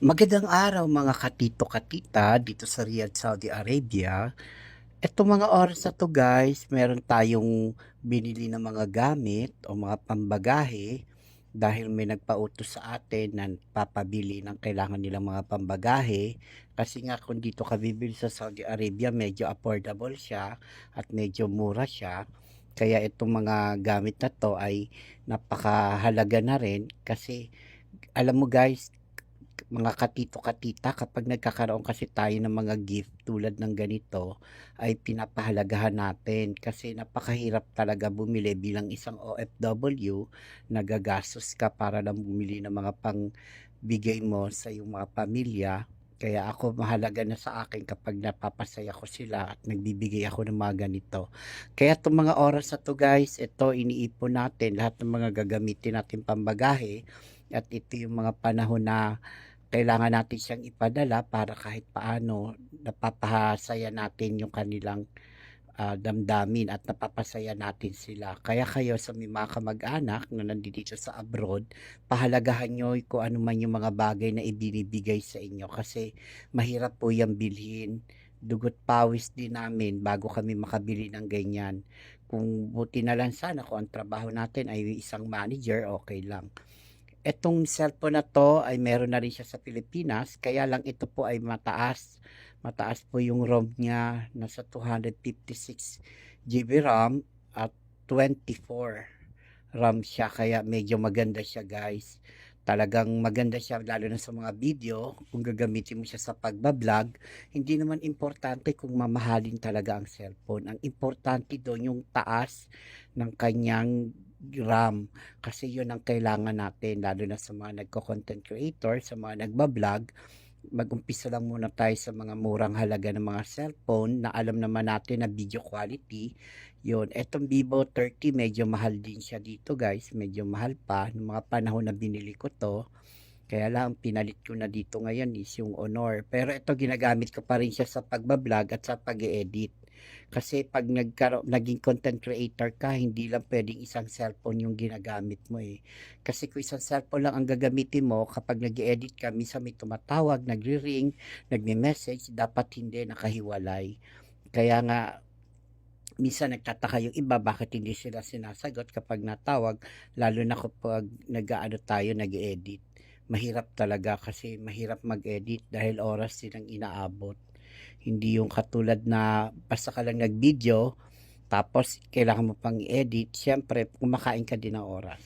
Magandang araw mga katito katita dito sa Riyadh, Saudi Arabia. Etong mga oras na to guys, meron tayong binili na mga gamit o mga pambagahe dahil may nagpautos sa atin na papabili ng kailangan nilang mga pambagahe. Kasi nga kung dito ka bibili sa Saudi Arabia, medyo affordable siya at medyo mura siya. Kaya itong mga gamit na to ay napakahalaga na rin kasi alam mo guys, mga katito-katita, kapag nagkakaroon kasi tayo ng mga gift tulad ng ganito, ay pinapahalagahan natin kasi napakahirap talaga bumili bilang isang OFW, nagagastos ka para lang bumili ng mga pangbigay mo sa iyong mga pamilya. Kaya ako mahalaga na sa akin kapag napapasaya ko sila at nagbibigay ako ng mga ganito. Kaya itong mga oras na to guys, ito iniipon natin lahat ng mga gagamitin natin pambagahe at ito yung mga panahon na kailangan natin siyang ipadala para kahit paano napapasaya natin yung kanilang damdamin at napapasaya natin sila. Kaya kayo sa may mga kamag-anak na nandito sa abroad, pahalagahan nyo kung ano man yung mga bagay na ibinibigay sa inyo kasi mahirap po yung bilhin. Dugot pawis din namin bago kami makabili ng ganyan. Kung buti na lang sana kung ang trabaho natin ay isang manager, okay lang. Etong cellphone na to ay meron na rin siya sa Pilipinas, kaya lang ito po ay mataas. Mataas po yung ROM niya, nasa 256 GB RAM at 24 RAM siya, kaya medyo maganda siya guys. Talagang maganda siya lalo na sa mga video, kung gagamitin mo siya sa pagbablog. Hindi naman importante kung mamahalin talaga ang cellphone. Ang importante doon yung taas ng kanyang RAM kasi yun ang kailangan natin lalo na sa mga nagko-content creator, sa mga nagbablog. Mag-umpisa lang muna tayo sa mga murang halaga ng mga cellphone na alam naman natin na video quality. Yun, etong Vivo 30 medyo mahal din siya dito guys, medyo mahal pa ng mga panahon na binili ko to. Kaya lang pinalit ko na dito ngayon is yung Honor. Pero ito ginagamit ko pa rin siya sa pagbablog at sa pag-edit. Kasi pag naging content creator ka, hindi lang pwedeng isang cellphone yung ginagamit mo eh. Kasi kung isang cellphone lang ang gagamitin mo, kapag nag-edit ka, minsan may tumatawag, nagre-ring, nagme-message, dapat hindi nakahiwalay. Kaya nga, minsan nagtataka yung iba bakit hindi sila sinasagot kapag natawag, lalo na kapag nag-aano tayo, nag-edit. Mahirap talaga kasi mahirap mag-edit dahil oras silang inaabot. Hindi yung katulad na basta ka lang nag-video, tapos kailangan mo pang i-edit, syempre kumakain ka din ng oras.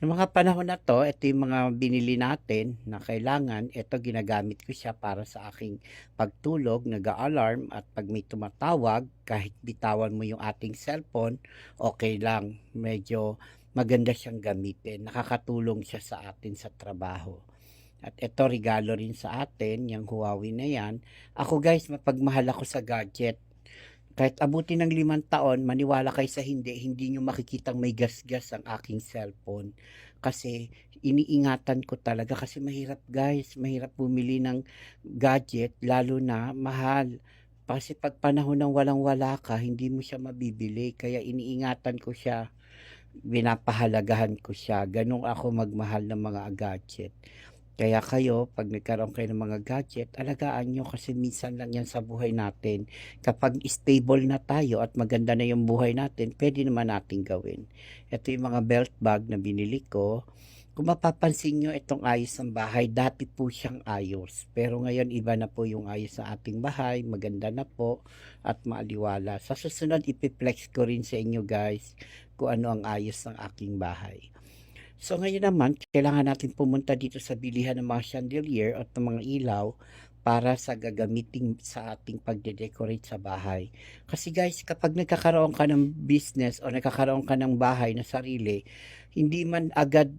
Noong mga panahon na to, ito yung mga binili natin na kailangan. Ito ginagamit ko siya para sa aking pagtulog, nag-alarm at pag may tumatawag, kahit bitawan mo yung ating cellphone, okay lang. Medyo maganda siyang gamitin. Nakakatulong siya sa atin sa trabaho. At ito regalo rin sa atin, yung Huawei na yan. Ako guys, mapagmahal ako sa gadget. Kahit abutin ng 5 taon, maniwala kayo sa hindi, hindi nyo makikitang may gasgas ang aking cellphone. Kasi iniingatan ko talaga kasi mahirap guys, mahirap bumili ng gadget, lalo na mahal. Kasi pag panahon ng walang-wala ka, hindi mo siya mabibili. Kaya iniingatan ko siya, binapahalagahan ko siya. Ganun ako magmahal ng mga gadget. Kaya kayo, pag nagkaroon kayo ng mga gadget, alagaan nyo kasi minsan lang yan sa buhay natin. Kapag stable na tayo at maganda na yung buhay natin, pwede naman natin gawin. Ito yung mga belt bag na binili ko. Kung mapapansin nyo, itong ayos ng bahay, dati po siyang ayos. Pero ngayon, iba na po yung ayos sa ating bahay. Maganda na po at maaliwala. Sa susunod, ipiplex ko rin sa inyo guys kung ano ang ayos ng aking bahay. So ngayon naman, kailangan natin pumunta dito sa bilihan ng mga chandelier at ng mga ilaw para sa gagamitin sa ating pagde-decorate sa bahay. Kasi guys, kapag nagkakaroon ka ng business o nagkakaroon ka ng bahay na sarili, hindi man agad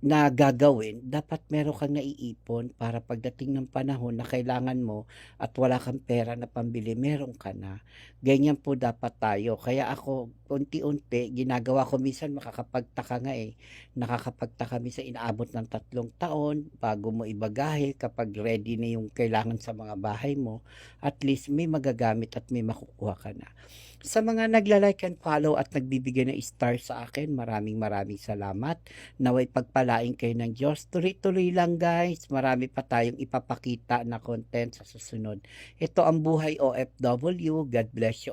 na gagawin, dapat meron kang naiipon para pagdating ng panahon na kailangan mo at wala kang pera na pambili, meron ka na. Ganyan po dapat tayo. Kaya ako, unti-unti, ginagawa ko minsan makakapagtaka nga eh. Nakakapagtaka minsan inaabot ng 3 taon bago mo ibagahe kapag ready na yung kailangan sa mga bahay mo. At least may magagamit at may makukuha ka na. Sa mga nagla-like and follow at nagbibigay ng star sa akin, maraming maraming salamat. Naway pagpala pagpalain kayo ng Diyos. Tuloy-tuloy lang guys, marami pa tayong ipapakita na content sa susunod. Ito ang buhay OFW. God bless you.